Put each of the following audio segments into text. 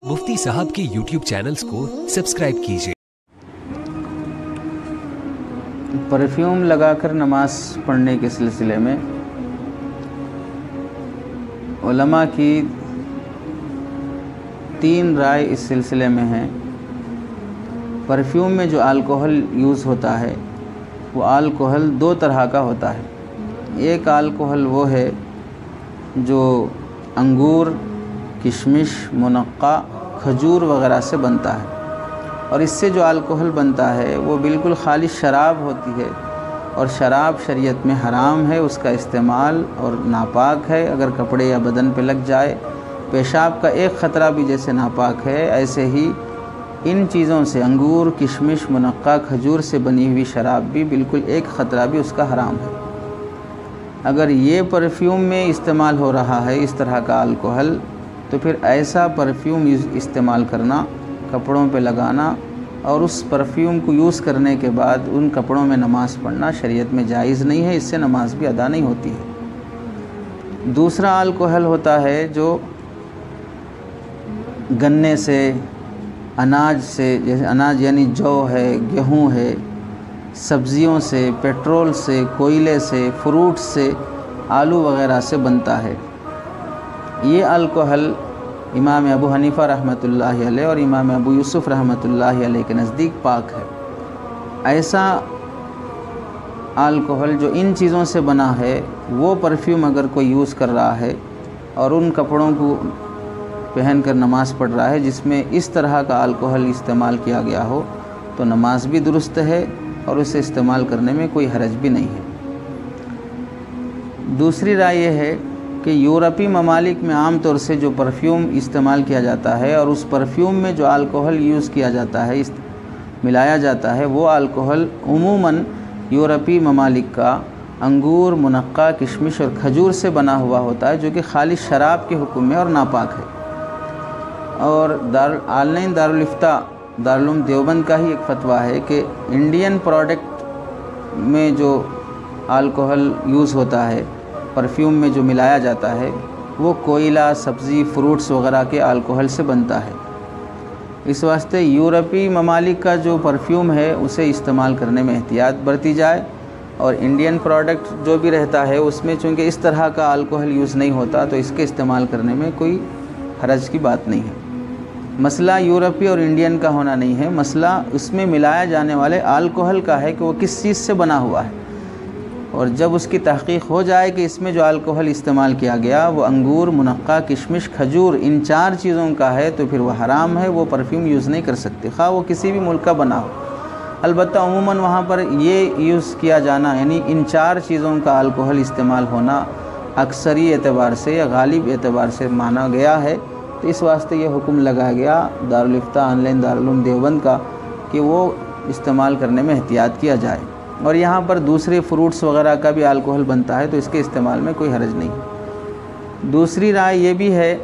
मुफ्ती साहब के YouTube channels को सब्सक्राइब कीजिए। परफ्यूम लगाकर नमाज पढ़ने के सिलसिले में उलमा की 3 राय इस सिलसिले में हैं। परफ्यूम में जो अल्कोहल यूज़ होता है वो अल्कोहल 2 तरह का होता है। एक अल्कोहल वो है जो अंगूर, किशमिश, मुनक्का, खजूर वगैरह से बनता है और इससे जो अल्कोहल बनता है वो बिल्कुल खाली शराब होती है और शराब शरीयत में हराम है, उसका इस्तेमाल और नापाक है। अगर कपड़े या बदन पे लग जाए, पेशाब का एक ख़तरा भी जैसे नापाक है, ऐसे ही इन चीज़ों से अंगूर, किशमिश, मुनक्का, खजूर से बनी हुई शराब भी बिल्कुल एक ख़तरा भी उसका हराम है। अगर ये परफ्यूम में इस्तेमाल हो रहा है इस तरह का अल्कोहल, तो फिर ऐसा परफ्यूम इस्तेमाल करना, कपड़ों पे लगाना और उस परफ्यूम को यूज़ करने के बाद उन कपड़ों में नमाज़ पढ़ना शरीयत में जायज़ नहीं है, इससे नमाज भी अदा नहीं होती है। दूसरा अल्कोहल होता है जो गन्ने से, अनाज से, जैसे अनाज यानी जौ है, गेहूँ है, सब्ज़ियों से, पेट्रोल से, कोयले से, फ्रूट से, आलू वग़ैरह से बनता है। ये अल्कोहल इमाम अबू हनीफ़ा रहमतुल्लाहि अलैह और इमाम अबू यूसुफ़ रहमतुल्लाहि अलैह के नज़दीक पाक है। ऐसा अल्कोहल जो इन चीज़ों से बना है, वो परफ्यूम अगर कोई यूज़ कर रहा है और उन कपड़ों को पहन कर नमाज़ पढ़ रहा है जिसमें इस तरह का अल्कोहल इस्तेमाल किया गया हो, तो नमाज भी दुरुस्त है और उसे इस्तेमाल करने में कोई हरज भी नहीं है। दूसरी राय ये है कि यूरोपी ममालिक में आम तौर से जो परफ्यूम इस्तेमाल किया जाता है और उस परफ्यूम में जो अल्कोहल यूज़ किया जाता है, मिलाया जाता है, वो अल्कोहल उमूमन यूरोपी ममालिक का अंगूर, मुनक्का, किशमिश और खजूर से बना हुआ होता है, जो कि खाली शराब के हुक्म में और नापाक है। और ऑनलाइन दारुल इफ्ता दारुल उलूम देवबंद का ही एक फ़तवा है कि इंडियन प्रोडक्ट में जो अल्कोहल यूज़ होता है, परफ्यूम में जो मिलाया जाता है, वो कोयला, सब्ज़ी, फ्रूट्स वग़ैरह के अल्कोहल से बनता है। इस वास्ते यूरोपी ममालिक का जो परफ्यूम है उसे इस्तेमाल करने में एहतियात बरती जाए और इंडियन प्रोडक्ट जो भी रहता है उसमें चूँकि इस तरह का अल्कोहल यूज़ नहीं होता, तो इसके इस्तेमाल करने में कोई हरज की बात नहीं है। मसला यूरोपी और इंडियन का होना नहीं है, मसला उसमें मिलाया जाने वाले अल्कोहल का है कि वो किस चीज़ से बना हुआ है। और जब उसकी तहक़ीक़ हो जाए कि इसमें जो अल्कोहल इस्तेमाल किया गया वो अंगूर, मुनक्का, किशमिश, खजूर, इन 4 चीज़ों का है, तो फिर वह हराम है, वो परफ्यूम यूज़ नहीं कर सकते, ख़ाह वो किसी भी मुल्क का बना हो। अलबत्ता उमूमन वहाँ पर ये यूज़ किया जाना, यानी इन 4 चीज़ों का अल्कोहल इस्तेमाल होना अक्सरी एतबार से या गालिब एतबार से माना गया है, तो इस वास्ते ये हुक्म लगाया गया दारुल इफ्ता ऑनलाइन दारुल उलूम देवबंद का कि वो इस्तेमाल करने में एहतियात किया जाए। और यहाँ पर दूसरे फ्रूट्स वग़ैरह का भी अल्कोहल बनता है, तो इसके इस्तेमाल में कोई हरज नहीं। दूसरी राय ये भी है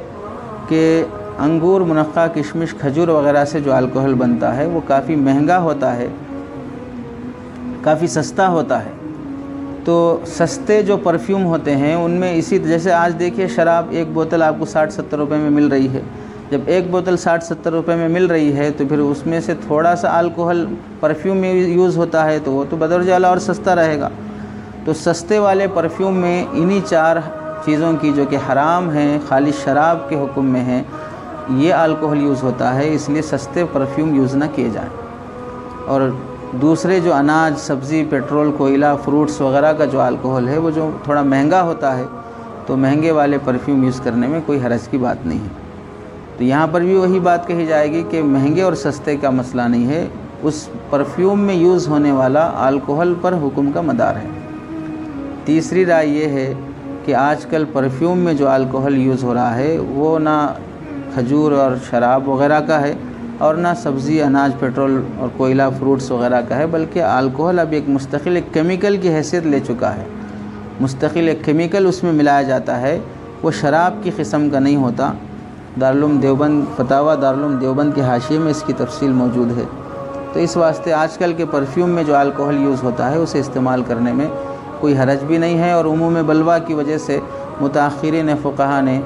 कि अंगूर, मुनक्का, किशमिश, खजूर वग़ैरह से जो अल्कोहल बनता है वो काफ़ी महंगा होता है, काफ़ी सस्ता होता है। तो सस्ते जो परफ्यूम होते हैं उनमें इसी जैसे आज देखिए शराब एक बोतल आपको 60-70 रुपये में मिल रही है। जब एक बोतल 60-70 रुपये में मिल रही है, तो फिर उसमें से थोड़ा सा अल्कोहल परफ्यूम में यूज़ होता है, तो वो तो बदौर आला और सस्ता रहेगा। तो सस्ते वाले परफ्यूम में इन्हीं 4 चीज़ों की जो कि हराम हैं, खाली शराब के हुक्म में हैं, ये अल्कोहल यूज़ होता है, इसलिए सस्ते परफ्यूम यूज़ ना किए जाएँ। और दूसरे जो अनाज, सब्ज़ी, पेट्रोल, कोयला, फ्रूट्स वग़ैरह का जो अल्कोहल है वो जो थोड़ा महंगा होता है, तो महंगे वाले परफ्यूम यूज़ करने में कोई हरज की बात नहीं है। तो यहाँ पर भी वही बात कही जाएगी कि महंगे और सस्ते का मसला नहीं है, उस परफ्यूम में यूज़ होने वाला अल्कोहल पर हुक्म का मदार है। तीसरी राय ये है कि आजकल परफ्यूम में जो अल्कोहल यूज़ हो रहा है वो ना खजूर और शराब वग़ैरह का है और ना सब्ज़ी, अनाज, पेट्रोल और कोयला, फ्रूट्स वग़ैरह का है, बल्कि अल्कोहल अब एक मुस्तकिल एक केमिकल की हैसियत ले चुका है। मुस्तकिल एक केमिकल उसमें मिलाया जाता है, वो शराब की किस्म का नहीं होता। दारुल उलूम देवबंद फतावा दारुल उलूम देवबंद के हाशिए में इसकी तफसील मौजूद है। तो इस वास्ते आजकल के परफ्यूम में जो अल्कोहल यूज़ होता है उसे इस्तेमाल करने में कोई हरज भी नहीं है। और उमूम बलवा की वजह से मुताख़िरीन फ़ुक़हा ने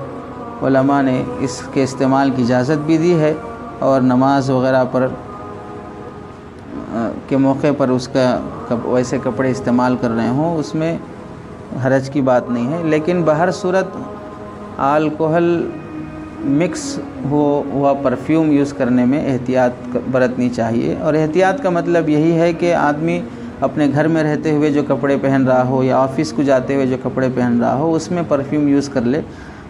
علماء نے اس کے استعمال کی اجازت بھی دی ہے، اور نماز وغیرہ پر کے موقع پر اس کا ویسے کپڑے استعمال کر رہے ہوں اس میں حرج کی بات نہیں ہے۔ لیکن بہر صورت الکحل مکس ہوا پرفیوم یوز کرنے میں احتیاط برتنی چاہیے، اور احتیاط کا مطلب یہی ہے کہ آدمی اپنے گھر میں رہتے ہوئے جو کپڑے پہن رہا ہو یا آفس کو جاتے ہوئے جو کپڑے پہن رہا ہو اس میں پرفیوم یوز کر لے،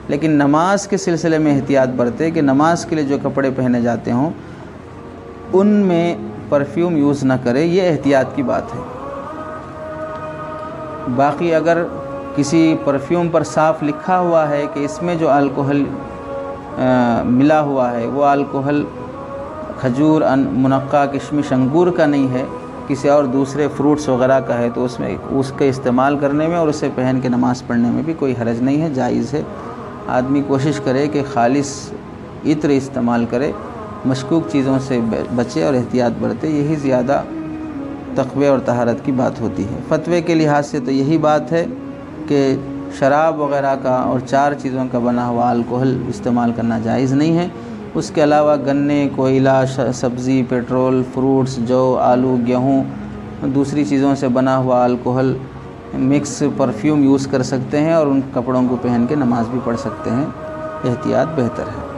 لیکن نماز کے سلسلے میں احتیاط برتے کہ نماز کے لیے جو کپڑے پہنے جاتے ہوں ان میں پرفیوم یوز نہ کرے، یہ احتیاط کی بات ہے۔ باقی اگر کسی پرفیوم پر صاف لکھا ہوا ہے کہ اس میں جو الکحل ملا ہوا ہے وہ الکحل کھجور، منقع، کشمش، انگور کا نہیں ہے، کسی اور دوسرے فروٹس وغیرہ کا ہے، تو اس میں اس کے استعمال کرنے میں اور اسے پہن کے نماز پڑھنے میں بھی کوئی حرج نہیں ہے، جائز ہے۔ آدمی کوشش کرے کہ خالص عطر استعمال کرے، مشکوک چیزوں سے بچے اور احتیاط برتے، یہی زیادہ تقوی اور طہارت کی بات ہوتی ہے۔ فتوے کے لحاظ سے تو یہی بات ہے کہ شراب وغیرہ کا اور 4 چیزوں کا بنا ہوا الکحل استعمال کرنا جائز نہیں ہے۔ اس کے علاوہ گنے، کوئلہ، سبزی، پیٹرول، فروٹس، جو، آلو، گیہوں، دوسری چیزوں سے بنا ہوا الکحل مکس پرفیوم یوز کر سکتے ہیں اور ان کپڑوں کو پہن کے نماز بھی پڑھ سکتے ہیں، احتیاط بہتر ہے۔